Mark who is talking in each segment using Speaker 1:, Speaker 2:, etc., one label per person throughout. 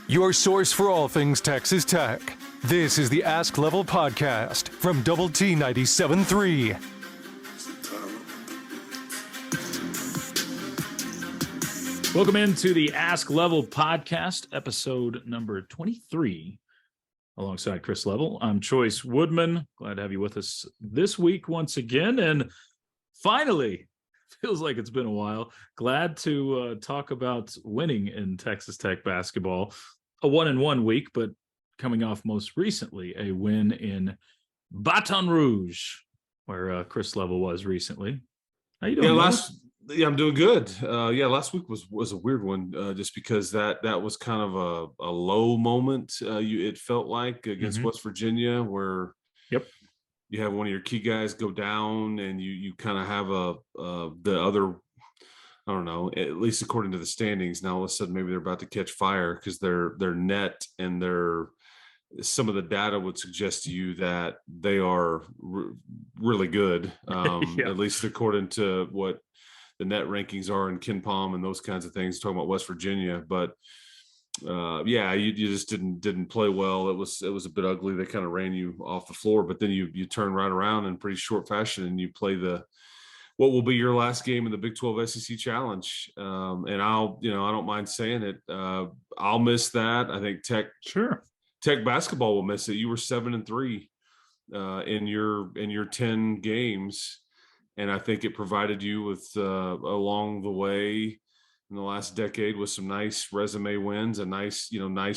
Speaker 1: Your source for all things Texas Tech. This is the Ask Level podcast from Double T 97.3.
Speaker 2: Welcome into the Ask Level podcast, episode number 23. Alongside Chris Level, I'm Chois Woodman. Glad to have you with us this week once again. And finally, feels like it's been a while. Glad to talk about winning in Texas Tech basketball. A 1-1 week, but coming off most recently a win in Baton Rouge, where Chris Level was recently. How you doing?
Speaker 3: Yeah, I'm doing good. Last week was a weird one, just because that was kind of a low moment. It felt like against West Virginia, where you have one of your key guys go down, and you kind of have the other. I don't know. At least according to the standings, now all of a sudden maybe they're about to catch fire because their net and some of the data would suggest to you that they are really good. At least according to what the net rankings are in Ken Palm and those kinds of things, talking about West Virginia. But you just didn't play well. It was a bit ugly. They kind of ran you off the floor, but then you turn right around in pretty short fashion and you play what will be your last game in the Big 12 SEC Challenge. And I don't mind saying it. I'll miss that. I think Tech basketball will miss it. You were 7-3 in your 10 games. And I think it provided you with along the way in the last decade with some nice resume wins, and nice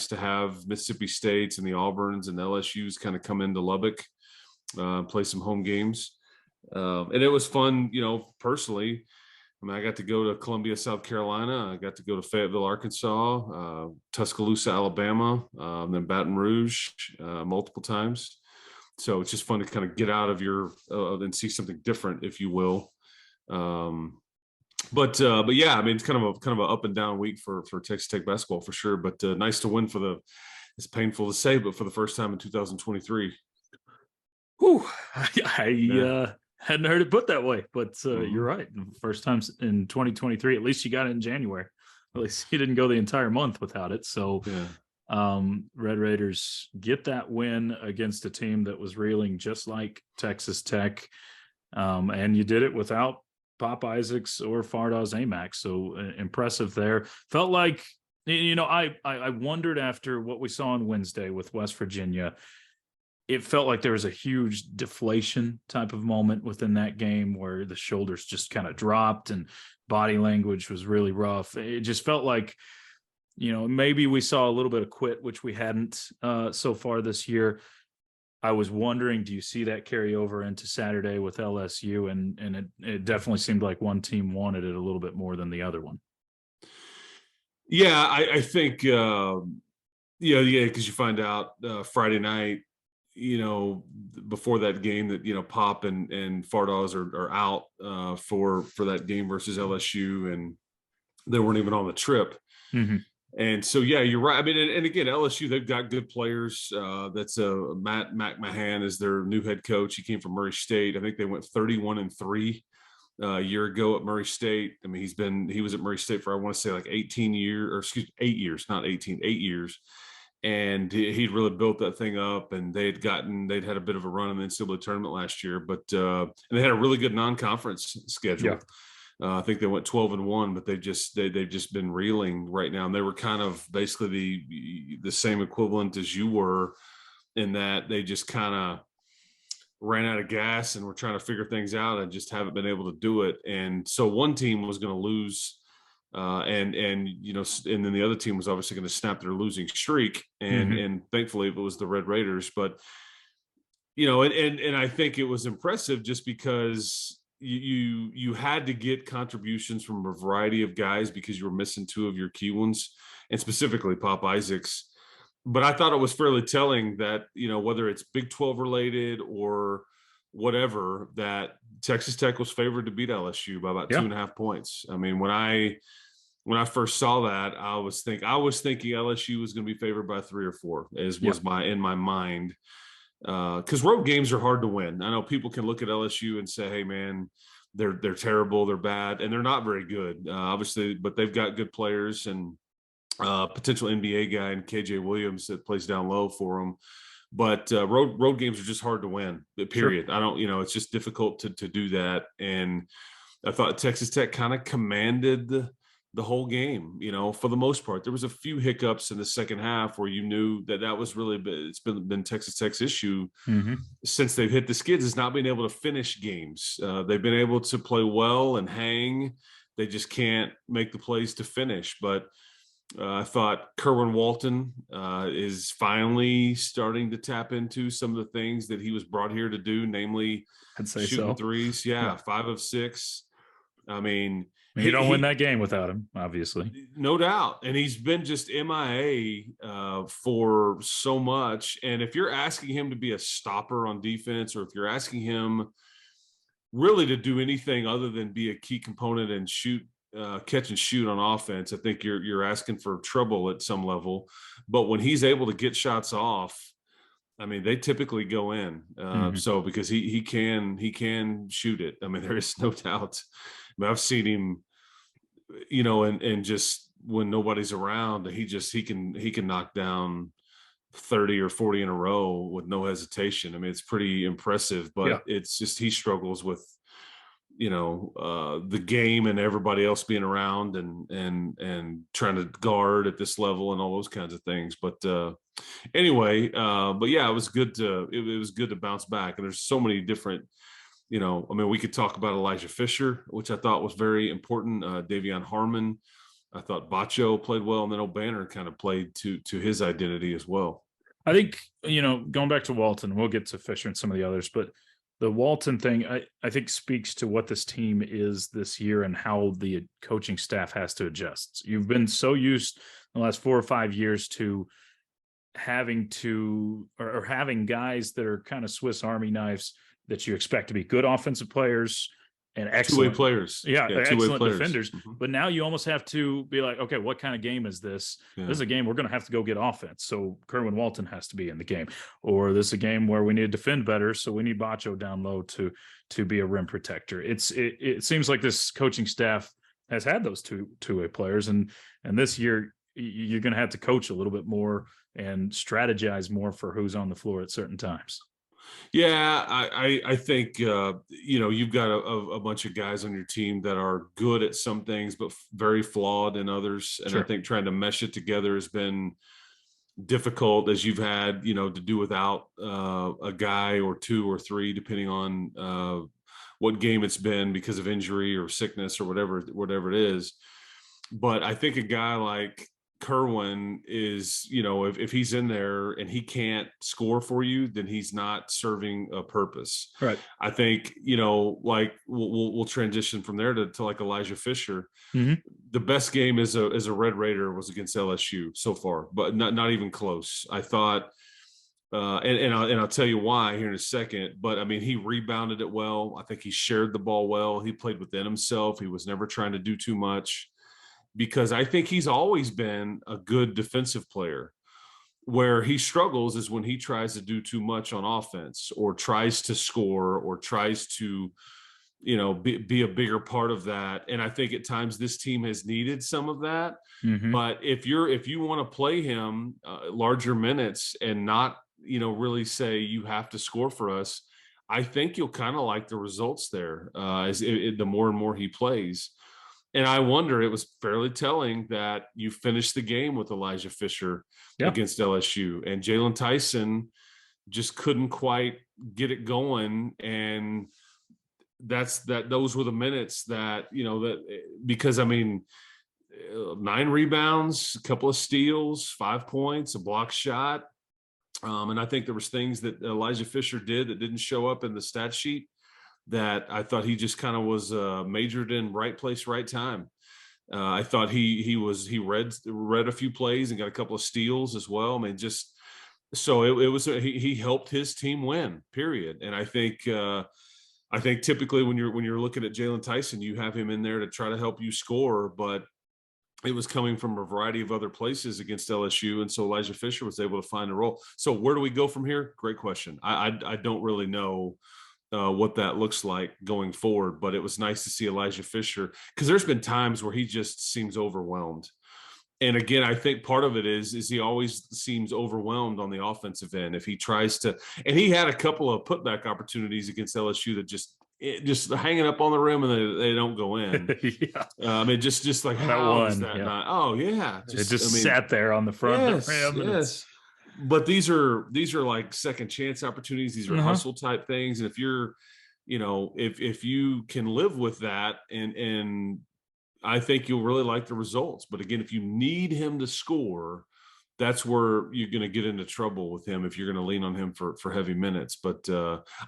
Speaker 3: to have Mississippi States and the Auburns and the LSUs kind of come into Lubbock, play some home games. And it was fun, personally. I mean, I got to go to Columbia, South Carolina. I got to go to Fayetteville, Arkansas, Tuscaloosa, Alabama, then Baton Rouge multiple times. So it's just fun to kind of get out of your and see something different, if you will. But yeah, I mean, it's kind of an up and down week for Texas Tech basketball for sure. But nice to win it's painful to say, but for the first time in 2023.
Speaker 2: Whew. I hadn't heard it put that way, but you're right. First time in 2023, at least you got it in January. At least you didn't go the entire month without it. So Red Raiders get that win against a team that was reeling just like Texas Tech. And you did it without Pop Isaacs or Fardaws Amax. So impressive there. Felt like, I wondered after what we saw on Wednesday with West Virginia, it felt like there was a huge deflation type of moment within that game where the shoulders just kind of dropped and body language was really rough. It just felt like, maybe we saw a little bit of quit, which we hadn't so far this year. I was wondering, do you see that carry over into Saturday with LSU? And it definitely seemed like one team wanted it a little bit more than the other one.
Speaker 3: Yeah, I think, because you find out Friday night, before that game that, Pop and Fardaws are out for that game versus LSU, and they weren't even on the trip. And so, yeah, you're right. I mean, and again, LSU, they've got good players. That's Matt McMahon is their new head coach. He came from Murray State. I think they went 31-3 a year ago at Murray State. I mean, he was at Murray State for, I want to say, like 8 years, not 18, 8 years. And he'd really built that thing up, and they'd had a bit of a run in the NCAA tournament last year, but and they had a really good non-conference schedule. Yeah. I think they went 12-1, but they've just been reeling right now. And they were kind of basically the same equivalent as you were, in that they just kind of ran out of gas and were trying to figure things out and just haven't been able to do it. And so one team was going to lose, and then the other team was obviously going to snap their losing streak. And thankfully it was the Red Raiders. But, and I think it was impressive just because you had to get contributions from a variety of guys because you were missing two of your key ones, and specifically Pop Isaacs. But I thought it was fairly telling that, whether it's Big 12 related or whatever, that Texas Tech was favored to beat LSU by about 2.5 points. I mean, when I first saw that, I was thinking LSU was going to be favored by 3 or 4, was in my mind. Because road games are hard to win. I know people can look at LSU and say, hey man, they're terrible, they're bad, and they're not very good, obviously, but they've got good players. And potential NBA guy, and KJ Williams that plays down low for him. But road games are just hard to win. Period.
Speaker 2: Sure.
Speaker 3: I don't, it's just difficult to do that. And I thought Texas Tech kind of commanded the whole game. For the most part, there was a few hiccups in the second half where you knew that was really it's been Texas Tech's issue since they've hit the skids, is not being able to finish games. They've been able to play well and hang. They just can't make the plays to finish. But I thought Kerwin Walton is finally starting to tap into some of the things that he was brought here to do, namely
Speaker 2: I'd say
Speaker 3: shooting
Speaker 2: so.
Speaker 3: threes. Yeah, 5 of 6. I mean,
Speaker 2: you don't win that game without him, obviously.
Speaker 3: No doubt. And he's been just MIA for so much. And if you're asking him to be a stopper on defense, or if you're asking him really to do anything other than be a key component and catch and shoot on offense, I think you're asking for trouble at some level. But when he's able to get shots off, I mean, they typically go in. So because he can shoot it. I mean, there is no doubt. I mean, I've seen him, and just when nobody's around, he can knock down 30 or 40 in a row with no hesitation. I mean, it's pretty impressive, but it's just he struggles with the game and everybody else being around and trying to guard at this level and all those kinds of things. But anyway, but yeah, it was good to bounce back. And there's so many different, I mean, we could talk about Elijah Fisher, which I thought was very important. Davion Harmon, I thought Bacho played well, and then O'Banner kind of played to his identity as well.
Speaker 2: I think, going back to Walton, we'll get to Fisher and some of the others, but the Walton thing, I think, speaks to what this team is this year and how the coaching staff has to adjust. You've been so used in the last 4 or 5 years to having guys that are kind of Swiss Army knives that you expect to be good offensive players and excellent
Speaker 3: two-way players.
Speaker 2: Yeah, they're excellent
Speaker 3: players.
Speaker 2: defenders. But now you almost have to be like, okay, what kind of game is this? This is a game we're going to have to go get offense. So Kerwin Walton has to be in the game. Or this is a game where we need to defend better, so we need Bacho down low to be a rim protector. It seems like this coaching staff has had those two-way players, and this year you're going to have to coach a little bit more and strategize more for who's on the floor at certain times.
Speaker 3: Yeah, I think you've got a bunch of guys on your team that are good at some things, but very flawed in others. And I think trying to mesh it together has been difficult, as you've had to do without a guy or 2 or 3, depending on what game it's been because of injury or sickness or whatever it is. But I think a guy like Kerwin is, if he's in there and he can't score for you, then he's not serving a purpose.
Speaker 2: Right.
Speaker 3: I think, like we'll transition from there to like Elijah Fisher. The best game as a Red Raider was against LSU so far, but not even close. I thought, and I'll tell you why here in a second, but I mean, he rebounded it well. I think he shared the ball well. He played within himself. He was never trying to do too much, because I think he's always been a good defensive player. Where he struggles is when he tries to do too much on offense, or tries to score, or tries to, be a bigger part of that. And I think at times this team has needed some of that. But if you want to play him larger minutes and not, really say you have to score for us, I think you'll kind of like the results there the more and more he plays. And I wonder, it was fairly telling that you finished the game with Elijah Fisher against LSU, and Jalen Tyson just couldn't quite get it going. And those were the minutes that, because I mean, 9 rebounds, a couple of steals, 5 points, a block shot. And I think there was things that Elijah Fisher did that didn't show up in the stat sheet, that I thought he just kind of was majored in right place, right time. I thought he read a few plays and got a couple of steals as well. I mean, just so he helped his team win, period. And I think typically when you're looking at Jalen Tyson, you have him in there to try to help you score, but it was coming from a variety of other places against LSU. And so Elijah Fisher was able to find a role. So where do we go from here? Great question. I don't really know what that looks like going forward, but it was nice to see Elijah Fisher, because there's been times where he just seems overwhelmed. And again, I think part of it is he always seems overwhelmed on the offensive end. If he tries to, and he had a couple of putback opportunities against LSU that just hanging up on the rim and they don't go in.
Speaker 2: Yeah.
Speaker 3: Just like,
Speaker 2: That
Speaker 3: how is
Speaker 2: one,
Speaker 3: that
Speaker 2: yeah.
Speaker 3: not? Oh yeah,
Speaker 2: It just sat there on the front of the
Speaker 3: yes,
Speaker 2: rim, and
Speaker 3: yes. But these are like second chance opportunities. These are hustle type things, and if you're, if you can live with that, and I think you'll really like the results. But again, if you need him to score, that's where you're going to get into trouble with him if you're going to lean on him for heavy minutes. But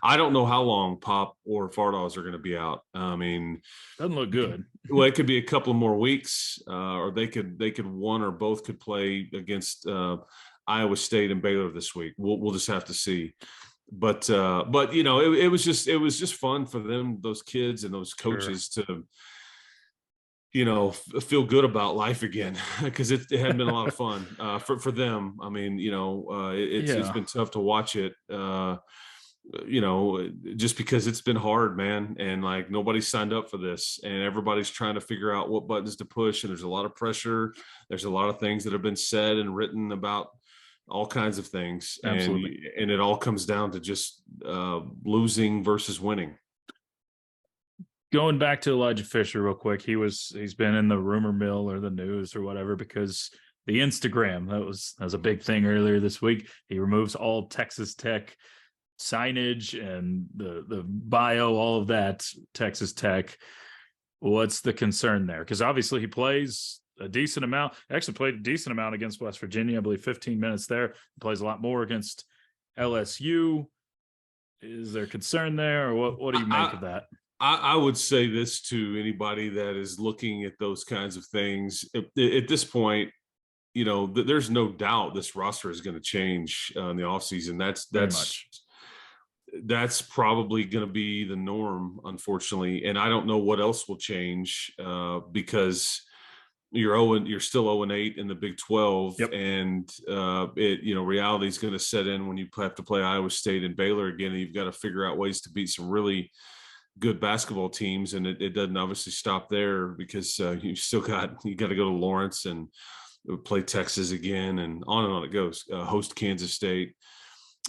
Speaker 3: I don't know how long Pop or Fardaws are going to be out. I mean,
Speaker 2: doesn't look good.
Speaker 3: Well, it could be a couple of more weeks, or they could one or both could play against Iowa State and Baylor this week. We'll just have to see. But it was just fun for them, those kids and those coaches to feel good about life again, because it had been a lot of fun for them. I mean, it's been tough to watch it, just because it's been hard, man. And like, nobody's signed up for this, and everybody's trying to figure out what buttons to push. And there's a lot of pressure. There's a lot of things that have been said and written about all kinds of things.
Speaker 2: Absolutely.
Speaker 3: And it all comes down to just losing versus winning.
Speaker 2: Going back to Elijah Fisher real quick, he's been in the rumor mill or the news or whatever because the Instagram, that was a big thing earlier this week. He removes all Texas Tech signage and the bio, all of that Texas Tech. What's the concern there? Because obviously he plays a decent amount, actually played a decent amount against West Virginia, I believe 15 minutes there. He plays a lot more against LSU. Is there concern there, or what do you make of that?
Speaker 3: I would say this to anybody that is looking at those kinds of things. At this point, there's no doubt this roster is going to change in the offseason. That's probably going to be the norm, unfortunately. And I don't know what else will change because you're still 0-8 in the Big 12.
Speaker 2: Yep.
Speaker 3: And reality is going to set in when you have to play Iowa State and Baylor again. And you've got to figure out ways to beat some really good basketball teams, and it doesn't obviously stop there because you got to go to Lawrence and play Texas again, and on it goes. Host Kansas State,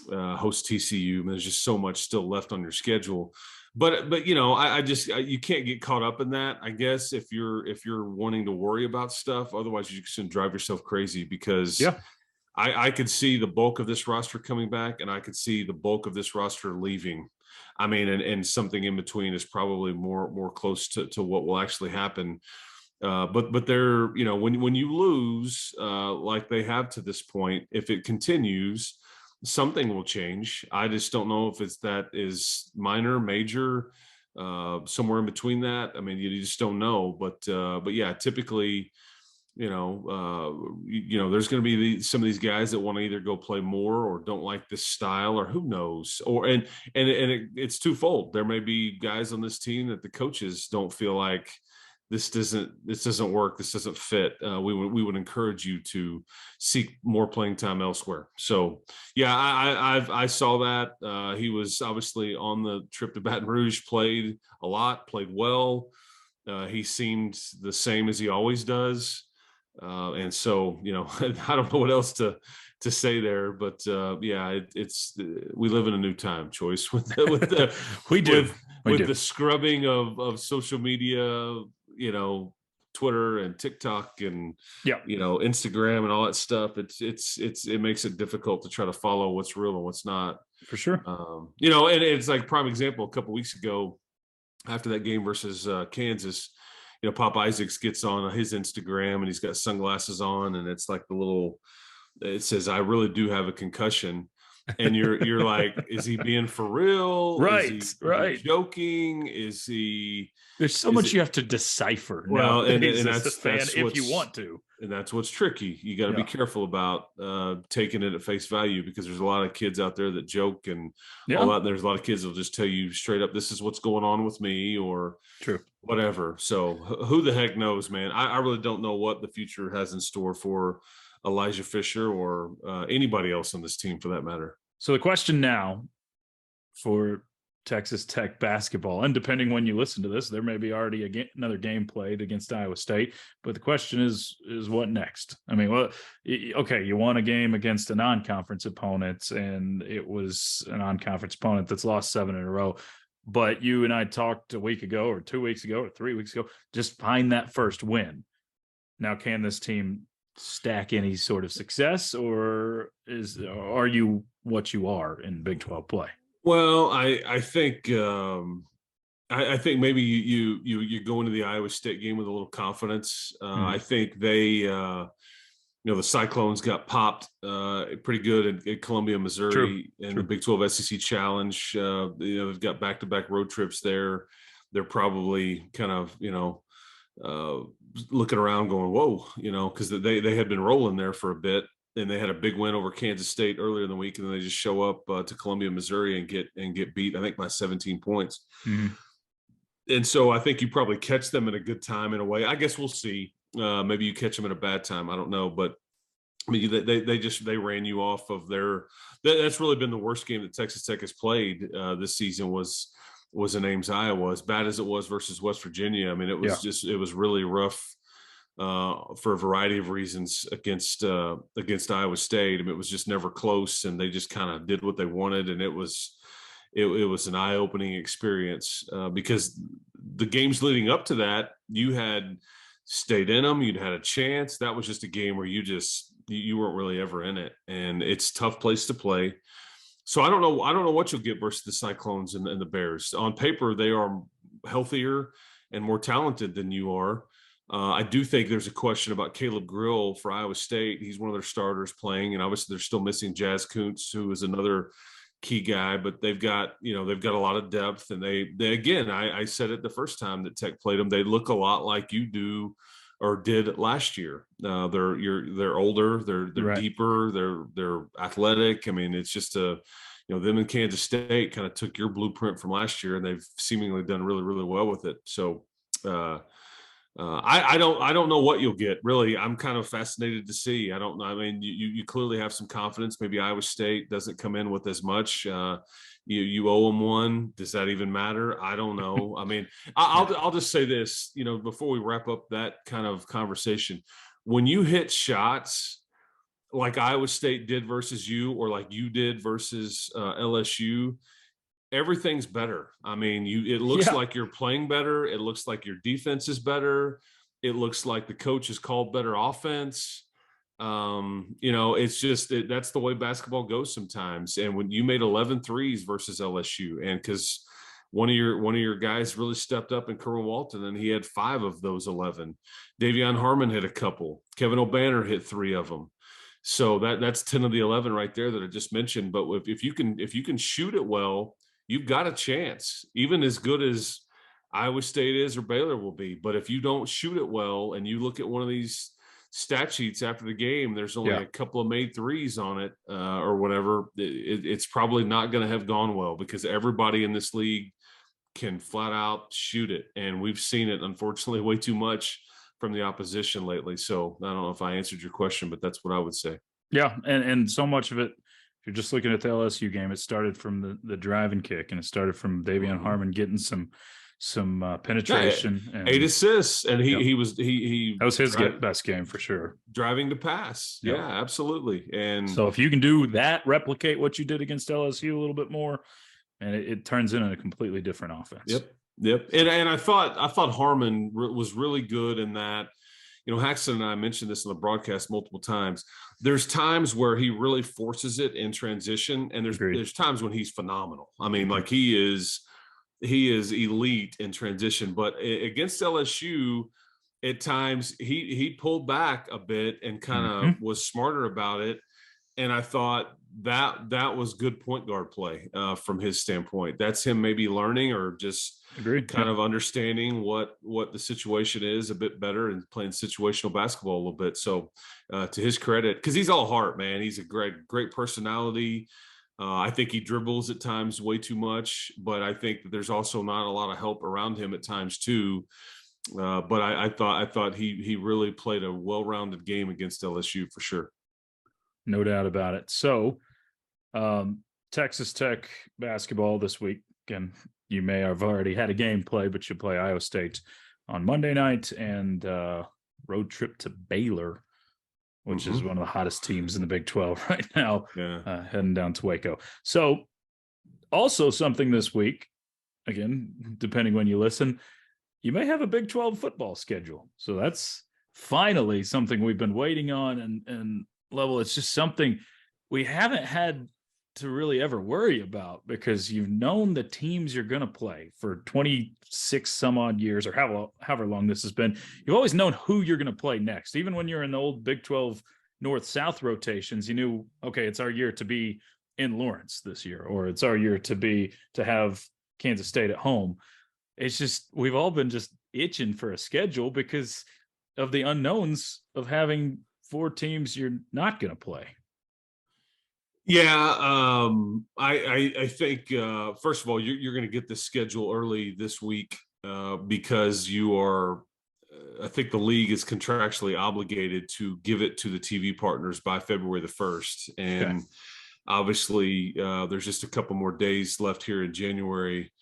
Speaker 3: host TCU. There's just so much still left on your schedule, but you can't get caught up in that, I guess, if you're wanting to worry about stuff. Otherwise, you shouldn't drive yourself crazy, because I could see the bulk of this roster coming back, and I could see the bulk of this roster leaving. I mean, and something in between is probably more close to what will actually happen. But they're, when you lose like they have to this point, if it continues, something will change. I just don't know if that is minor, major, somewhere in between that. I mean, you just don't know. But yeah, typically, there's going to be some of these guys that want to either go play more or don't like this style, or who knows, and it's twofold. There may be guys on this team that the coaches don't feel like this doesn't work, this doesn't fit. We would encourage you to seek more playing time elsewhere. So yeah, I saw that. He was obviously on the trip to Baton Rouge, played a lot, played well. He seemed the same as he always does. And so, I don't know what else to say there, but yeah, it's we live in a new time, Choice, with the the scrubbing of social media, Twitter and TikTok and Instagram and all that stuff. It makes it difficult to try to follow what's real and what's not,
Speaker 2: for sure.
Speaker 3: And it's like prime example. A couple weeks ago, after that game versus Kansas, Pop Isaacs gets on his Instagram and he's got sunglasses on, and it's like it says, "I really do have a concussion." And you're like, is he being for real?
Speaker 2: Right.
Speaker 3: Is he joking? Is he?
Speaker 2: There's so much you have to decipher.
Speaker 3: Well, and
Speaker 2: that's if you want to.
Speaker 3: And that's what's tricky. You got to be careful about taking it at face value, because there's a lot of kids out there that joke and all that. And there's a lot of kids that'll just tell you straight up, this is what's going on with me, or whatever. So who the heck knows, man? I really don't know what the future has in store for Elijah Fisher or anybody else on this team for that matter.
Speaker 2: So the question now for Texas Tech basketball. And depending when you listen to this, there may be already another game played against Iowa State. But the question is what next? I mean, well, okay, you won a game against a non-conference opponent, and it was a non-conference opponent that's lost 7 in a row. But you and I talked a week ago or 2 weeks ago or 3 weeks ago, just find that first win. Now, can this team stack any sort of success, or are you what you are in Big 12 play?
Speaker 3: Well, I think I think maybe you go into the Iowa State game with a little confidence. I think they the Cyclones got popped pretty good at Columbia, Missouri, in the Big 12 SEC Challenge. They've got back-to-back road trips there. They're probably kind of looking around, going, "Whoa," because they had been rolling there for a bit. And they had a big win over Kansas State earlier in the week, and then they just show up to Columbia, Missouri, and get beat, I think, by 17 points.
Speaker 2: Mm-hmm.
Speaker 3: And so I think you probably catch them at a good time in a way. I guess we'll see. Maybe you catch them at a bad time. I don't know, but I mean, they ran you off of their. That's really been the worst game that Texas Tech has played this season. Was in Ames, Iowa, as bad as it was versus West Virginia. I mean, it was it was really rough. For a variety of reasons against Iowa State. I mean, it was just never close, and they just kind of did what they wanted, and it was an eye-opening experience because the games leading up to that, you had stayed in them, you'd had a chance. That was just a game where you weren't really ever in it, and it's a tough place to play. So I don't know what you'll get versus the Cyclones and the Bears. On paper, they are healthier and more talented than you are. I do think there's a question about Caleb Grill for Iowa State. He's one of their starters playing, and obviously they're still missing Jazz Kuntz, who is another key guy. But they've got a lot of depth, and they again, I said it the first time that Tech played them. They look a lot like you do or did last year. They're older, they're
Speaker 2: right.
Speaker 3: deeper, they're athletic. I mean, it's just them in Kansas State kind of took your blueprint from last year, and they've seemingly done really, really well with it. So. I don't know what you'll get. Really, I'm kind of fascinated to see. I don't know. I mean, you clearly have some confidence. Maybe Iowa State doesn't come in with as much. You owe them one. Does that even matter? I don't know. I mean, I'll just say this. Before we wrap up that kind of conversation, when you hit shots like Iowa State did versus you, or like you did versus LSU. Everything's better. I mean, it looks like you're playing better. It looks like your defense is better. It looks like the coach has called better offense. It's just that's the way basketball goes sometimes. And when you made 11 threes versus LSU, and because one of your guys really stepped up in Kerwin Walton, and he had 5 of those 11. Davion Harmon hit a couple. Kevin O'Banner hit 3 of them. So that's 10 of the 11 right there that I just mentioned. But if you can shoot it well, you've got a chance, even as good as Iowa State is or Baylor will be. But if you don't shoot it well, and you look at one of these stat sheets after the game, there's only a couple of made threes on it or whatever, it's probably not going to have gone well, because everybody in this league can flat out shoot it. And we've seen it, unfortunately, way too much from the opposition lately. So I don't know if I answered your question, but that's what I would say.
Speaker 2: Yeah. And so much of it, if you're just looking at the LSU game, it started from the drive and kick, and it started from Davion Harmon getting some penetration.
Speaker 3: And 8 assists, and he
Speaker 2: that was his best game for sure.
Speaker 3: Driving to pass. Yeah, absolutely. And
Speaker 2: so if you can do that, replicate what you did against LSU a little bit more, and it turns into a completely different offense.
Speaker 3: Yep. And I thought Harmon was really good in that. Haxton and I mentioned this in the broadcast multiple times. There's times where he really forces it in transition, and there's times when he's phenomenal. I mean, like he is elite in transition. But against LSU, at times he pulled back a bit and kind of was smarter about it. And I thought that was good point guard play from his standpoint. That's him maybe learning or just kind of understanding what the situation is a bit better and playing situational basketball a little bit. So to his credit, because he's all heart, man. He's a great personality. I think he dribbles at times way too much, but I think that there's also not a lot of help around him at times too. But I thought he really played a well-rounded game against LSU for sure.
Speaker 2: No doubt about it. So Texas Tech basketball this week, again, you may have already had a game play, but you play Iowa State on Monday night, and road trip to Baylor, which is one of the hottest teams in the Big 12 right now, heading down to Waco. So also something this week, again, depending when you listen, you may have a Big 12 football schedule. So that's finally something we've been waiting on. And Level, it's just something we haven't had to really ever worry about, because you've known the teams you're going to play for 26 some odd years, or however long this has been. You've always known who you're going to play next. Even when you're in the old Big 12 North-South rotations, you knew, okay, it's our year to be in Lawrence this year, or it's our year to have Kansas State at home. It's just, we've all been just itching for a schedule because of the unknowns of having 4 teams you're not going to play.
Speaker 3: Yeah, I think first of all, you're going to get the schedule early this week because you are. I think the league is contractually obligated to give it to the TV partners by February the 1st, and obviously there's just a couple more days left here in January.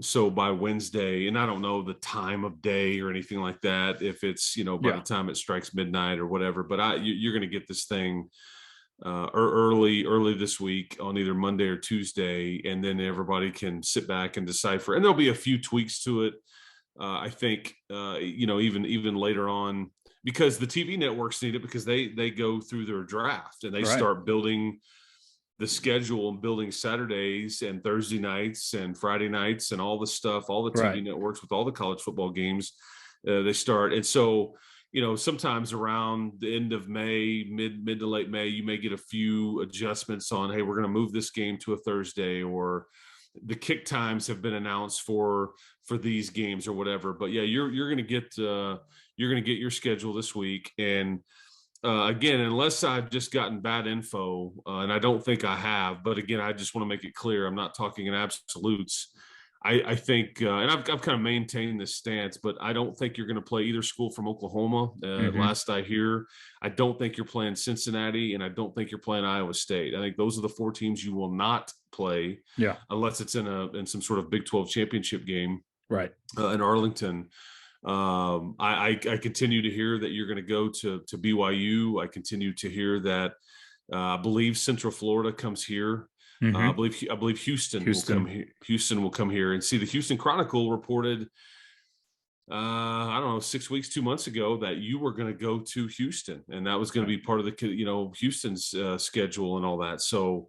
Speaker 3: So by Wednesday, and I don't know the time of day or anything like that, if it's by the time it strikes midnight or whatever, but you're going to get this thing early this week on either Monday or Tuesday, and then everybody can sit back and decipher. And there'll be a few tweaks to it. I think even later on, because the TV networks need it, because they go through their draft and they start building the schedule and building Saturdays and Thursday nights and Friday nights and all the stuff, all the TV networks with all the college football games, they start. And so, sometimes around the end of May, mid to late May, you may get a few adjustments on, hey, we're going to move this game to a Thursday, or the kick times have been announced for these games or whatever. But yeah, you're going to get your schedule this week. And again, unless I've just gotten bad info, and I don't think I have, but again, I just want to make it clear, I'm not talking in absolutes. I think, and I've kind of maintained this stance, but I don't think you're going to play either school from Oklahoma. Last I hear, I don't think you're playing Cincinnati, and I don't think you're playing Iowa State. I think those are the 4 teams you will not play, unless it's in some sort of Big 12 championship game, in Arlington. I continue to hear that you're going to go to BYU. I continue to hear that I believe Central Florida comes here. I believe Houston will come here. Houston will come here. And see, the Houston Chronicle reported, I don't know, 6 weeks, 2 months ago, that you were going to go to Houston, and that was going to be part of the Houston's schedule and all that. So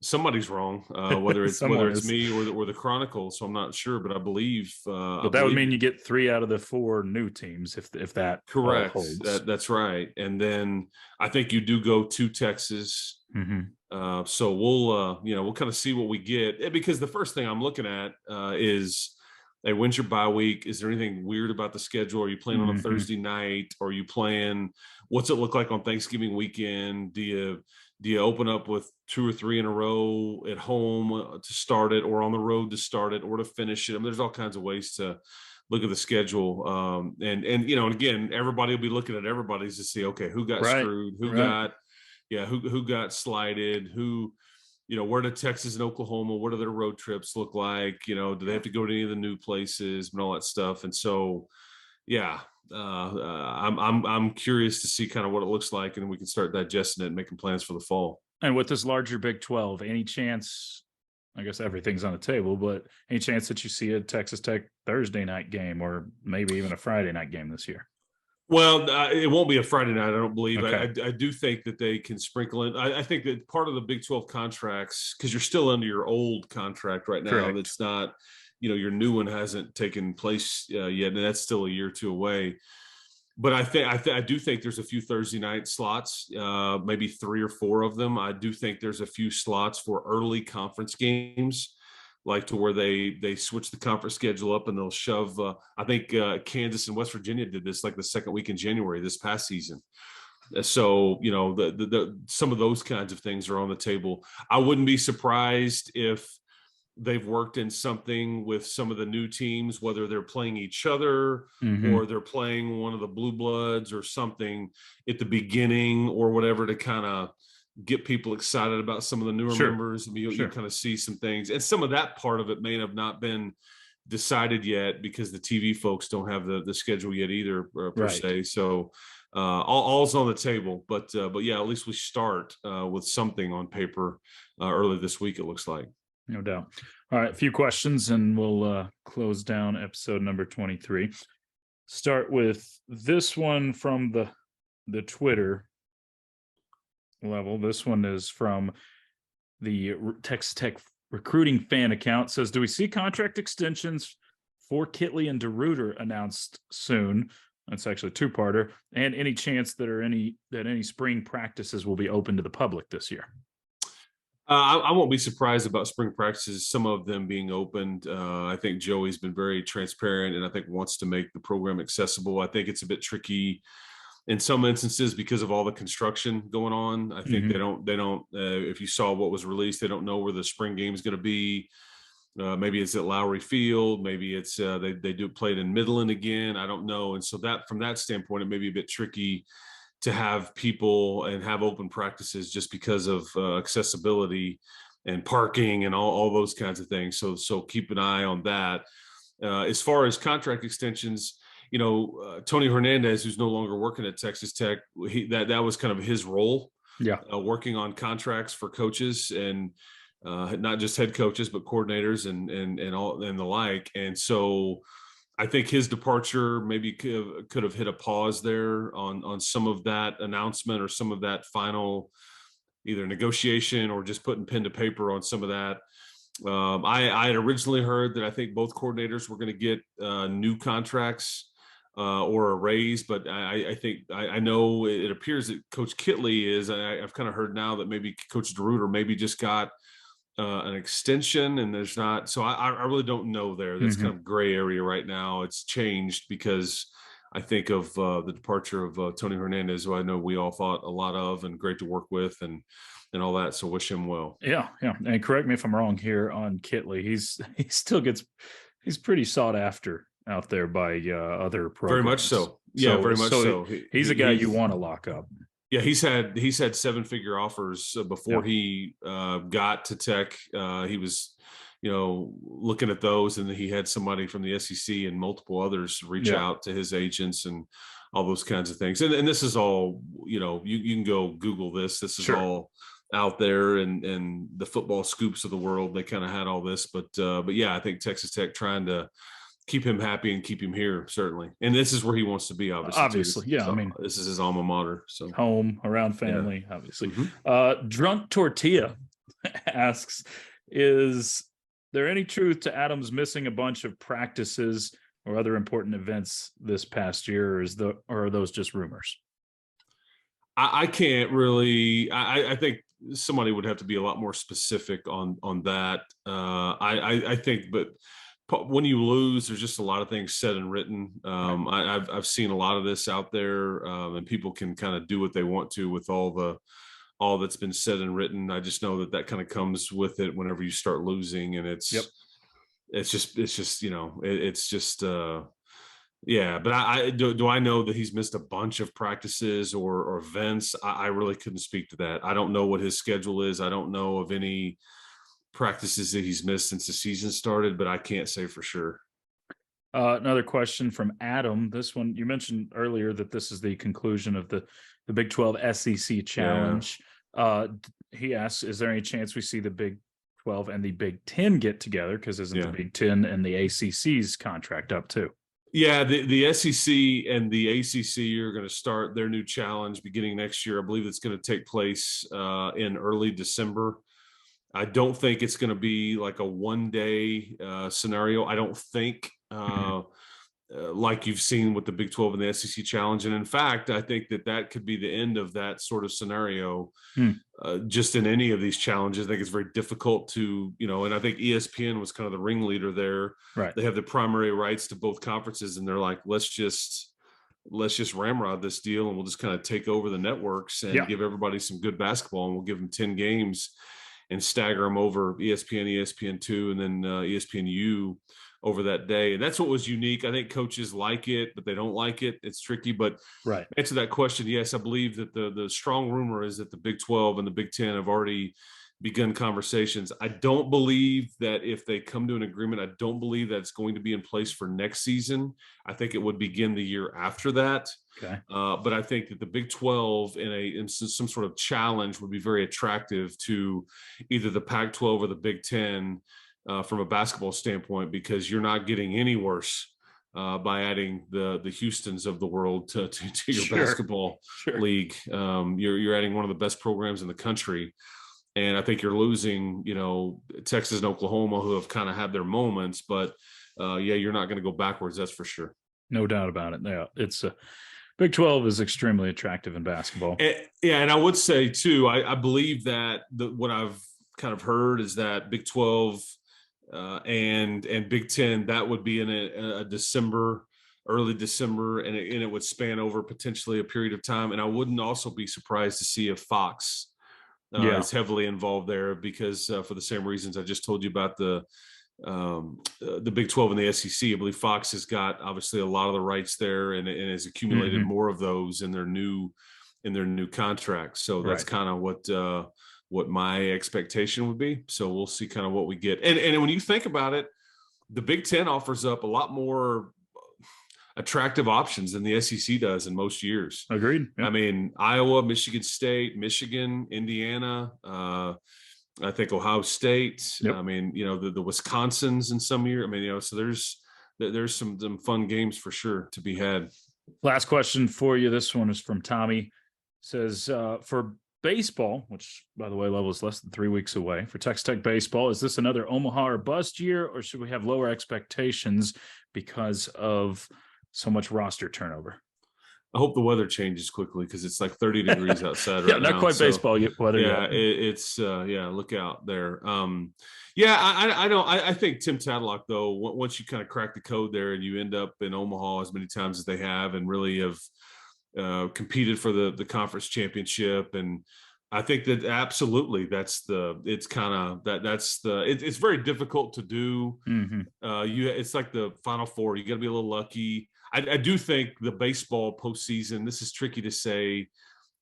Speaker 3: somebody's wrong, whether it's me or the Chronicle. So I'm not sure, but I believe.
Speaker 2: But that would mean you get 3 out of the 4 new teams if that
Speaker 3: correct.
Speaker 2: Holds.
Speaker 3: That's right. And then I think you do go to Texas. So we'll kind of see what we get, because the first thing I'm looking at is, hey, when's your bye week? Is there anything weird about the schedule? Are you playing on a Thursday night? Are you playing? What's it look like on Thanksgiving weekend? Do you open up with 2 or 3 in a row at home to start it, or on the road to start it, or to finish it? I mean, there's all kinds of ways to look at the schedule. And again, everybody will be looking at everybody's to see, okay, who got screwed, who got slighted, where did Texas and Oklahoma, what do their road trips look like? Do they have to go to any of the new places and all that stuff? And so, I'm curious to see kind of what it looks like, and we can start digesting it and making plans for the fall.
Speaker 2: And with this larger Big 12, any chance, I guess everything's on the table, but any chance that you see a Texas Tech Thursday night game, or maybe even a Friday night game this year?
Speaker 3: Well, it won't be a Friday night, I don't believe.
Speaker 2: Okay.
Speaker 3: I do think that they can sprinkle in. I think that part of the Big 12 contracts, because you're still under your old contract right now,
Speaker 2: Correct.
Speaker 3: That's not, your new one hasn't taken place yet, and that's still a year or 2 away. But I do think there's a few Thursday night slots, maybe 3 or 4 of them. I do think there's a few slots for early conference games, like to where they switch the conference schedule up and they'll shove. I think Kansas and West Virginia did this like the second week in January this past season. So some of those kinds of things are on the table. I wouldn't be surprised if they've worked in something with some of the new teams, whether they're playing each other or they're playing one of the blue bloods or something at the beginning or whatever, to kind of get people excited about some of the newer members. You kind of see some things, and some of that part of it may have not been decided yet because the TV folks don't have the schedule yet either, per se. So all's on the table, but yeah, at least we start with something on paper early this week, it looks like.
Speaker 2: No doubt. All right, a few questions and we'll close down episode number 23. Start with this one from the Twitter level. This one is from the Texas Tech recruiting fan account. It says, do we see contract extensions for Kitley and DeRuyter announced soon? That's actually a two-parter. And any chance that any spring practices will be open to the public this year?
Speaker 3: I won't be surprised about spring practices, some of them being opened. I think Joey's been very transparent and I think wants to make the program accessible. I think it's a bit tricky in some instances because of all the construction going on. I think they don't if you saw what was released, they don't know where the spring game is going to be. Maybe it's at Lowry Field. Maybe it's they do play it in Midland again. I don't know. And so that from that standpoint, it may be a bit tricky to have people and have open practices just because of accessibility and parking and all those kinds of things. So keep an eye on that. As far as contract extensions, Tony Hernandez, who's no longer working at Texas Tech, that was kind of his role.
Speaker 2: Yeah,
Speaker 3: working on contracts for coaches and not just head coaches, but coordinators and all and the like. And so I think his departure maybe could have hit a pause there on some of that announcement or some of that final either negotiation or just putting pen to paper on some of that. I had originally heard that I think both coordinators were going to get new contracts or a raise, but I think I know it appears that Coach Kitley is. I've kind of heard now that maybe Coach DeRuyter maybe just got an extension and there's not. So I really don't know there. That's kind of gray area right now. It's changed because I think of the departure of Tony Hernandez, who I know we all thought a lot of and great to work with and all that. So wish him well.
Speaker 2: Yeah. And correct me if I'm wrong here on Kitley. He's pretty sought after out there by other programs.
Speaker 3: Very much so. Yeah, very much so.
Speaker 2: He's a guy you want to lock up.
Speaker 3: Yeah, he's had 7-figure offers before he got to Tech. He was, looking at those, and he had somebody from the SEC and multiple others reach out to his agents and all those kinds of things. And this is all, you can go Google this. This is all out there, and the football scoops of the world. They kind of had all this, but yeah, I think Texas Tech trying to keep him happy and keep him here, certainly. And this is where he wants to be, obviously.
Speaker 2: Yeah.
Speaker 3: I mean, this is his alma mater. So
Speaker 2: home, around family, obviously. Drunk Tortilla asks, is there any truth to Adams missing a bunch of practices or other important events this past year, or are those just rumors?
Speaker 3: I can't really. I think somebody would have to be a lot more specific on that. I think, but when you lose, there's just a lot of things said and written. I've seen a lot of this out there, and people can kind of do what they want to with all that's been said and written. I just know that kind of comes with it whenever you start losing, and it's just yeah. But do I know that he's missed a bunch of practices or events? I really couldn't speak to that. I don't know what his schedule is. I don't know of any practices that he's missed since the season started, but I can't say for sure.
Speaker 2: Another question from Adam. This one, you mentioned earlier that this is the conclusion of the Big 12 SEC Challenge. He asks, is there any chance we see the Big 12 and the Big 10 get together? Because isn't the Big 10 and the ACC's contract up too?
Speaker 3: Yeah, the SEC and the ACC are going to start their new challenge beginning next year. I believe it's going to take place in early December. I don't think it's going to be like a one-day scenario. I don't think like you've seen with the Big 12 and the SEC Challenge. And in fact, I think that could be the end of that sort of scenario just in any of these challenges. I think it's very difficult to, and I think ESPN was kind of the ringleader there.
Speaker 2: Right.
Speaker 3: They have the primary rights to both conferences, and they're like, let's just ramrod this deal, and we'll just kind of take over the networks and give everybody some good basketball, and we'll give them 10 games and stagger them over ESPN, ESPN2, and then ESPNU over that day. And that's what was unique. I think coaches like it, but they don't like it. It's tricky. But
Speaker 2: right.
Speaker 3: To answer that question, yes, I believe that the strong rumor is that the Big 12 and the Big 10 have already begun conversations. I don't believe that if they come to an agreement, I don't believe that it's going to be in place for next season. I think it would begin the year after that.
Speaker 2: Okay.
Speaker 3: But I think that the Big 12 in some sort of challenge would be very attractive to either the Pac-12 or the Big 10 from a basketball standpoint, because you're not getting any worse by adding the Houstons of the world to your basketball league. You're adding one of the best programs in the country. And I think you're losing, Texas and Oklahoma, who have kind of had their moments, but you're not going to go backwards. That's for sure.
Speaker 2: No doubt about it. Yeah, it's Big 12 is extremely attractive in basketball.
Speaker 3: And I would say too, I believe that what I've kind of heard is that Big 12 and Big 10, that would be in a December, early December, and it would span over potentially a period of time. And I wouldn't also be surprised to see if Fox is heavily involved there, because for the same reasons I just told you about the Big 12 and the SEC. I believe Fox has got obviously a lot of the rights there and has accumulated more of those in their new contracts. So that's kind of what my expectation would be. So we'll see kind of what we get. And when you think about it, the Big 10 offers up a lot more attractive options than the SEC does in most years.
Speaker 2: Agreed. Yep.
Speaker 3: I mean, Iowa, Michigan State, Michigan, Indiana, I think Ohio State.
Speaker 2: Yep.
Speaker 3: I mean, the Wisconsins in some year. I mean, so there's some fun games for sure to be had.
Speaker 2: Last question for you. This one is from Tommy. It says, for baseball, which by the way, Level is less than 3 weeks away, for Texas Tech baseball, is this another Omaha or bust year, or should we have lower expectations because of so much roster turnover?
Speaker 3: I hope the weather changes quickly, because it's like 30 degrees outside right now.
Speaker 2: Not quite baseball weather
Speaker 3: yet.
Speaker 2: It's
Speaker 3: look out there. I think Tim Tadlock, though, once you kind of crack the code there and you end up in Omaha as many times as they have and really have competed for the conference championship, and I think that absolutely it's very difficult to do. It's like the Final Four. You got to be a little lucky. I do think the baseball postseason, this is tricky to say,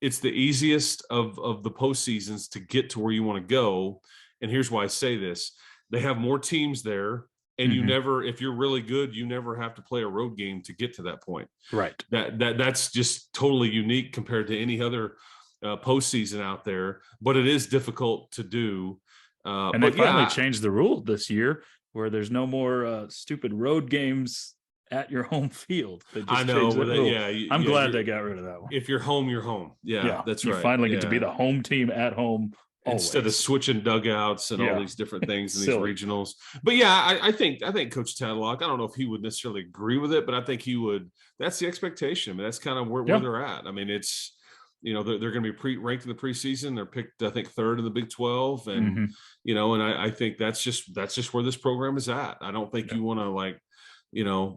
Speaker 3: it's the easiest of the postseasons to get to where you want to go. And here's why I say this. They have more teams there, and you never, if you're really good, you never have to play a road game to get to that point.
Speaker 2: Right.
Speaker 3: That's just totally unique compared to any other postseason out there, but it is difficult to do.
Speaker 2: And they finally changed the rule this year where there's no more stupid road games at your home field. They just changed that rule. I'm glad they got rid of that one.
Speaker 3: If you're home, you're home. Yeah, that's right.
Speaker 2: You finally get to be the home team at home always,
Speaker 3: instead of switching dugouts and all these different things in these regionals. But I think Coach Tadlock, I don't know if he would necessarily agree with it, but I think he would. That's the expectation. I mean, that's kind of where they're at. I mean, it's, they're going to be ranked in the preseason. They're picked, I think, third in the Big 12, and and I think that's just where this program is at. I don't think you want to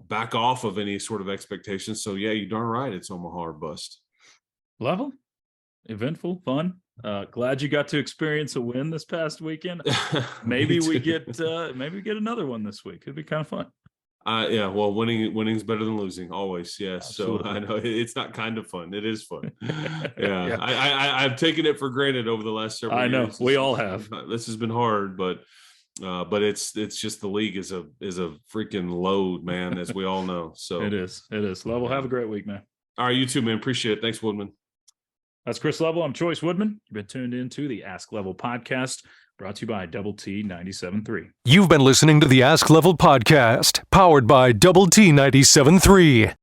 Speaker 3: back off of any sort of expectations. So you're darn right, it's Omaha or bust.
Speaker 2: Level, eventful, fun. Glad you got to experience a win this past weekend. Maybe we get another one this week. It'd be kind of fun.
Speaker 3: Well, winning's better than losing always. Yes.
Speaker 2: Absolutely.
Speaker 3: So I know it's not kind of fun. It is fun. I've taken it for granted over the last several years.
Speaker 2: I know we all have.
Speaker 3: This has been hard, but it's just the league is a freaking load, man, as we all know. So
Speaker 2: it is. Level, have a great week, man.
Speaker 3: All right, you too, man. Appreciate it. Thanks, Woodman.
Speaker 2: That's Chris Level. I'm Chois Woodman. You've been tuned into the Ask Level podcast, brought to you by Double T 97.3.
Speaker 1: You've been listening to the Ask Level podcast, powered by Double T 97.3.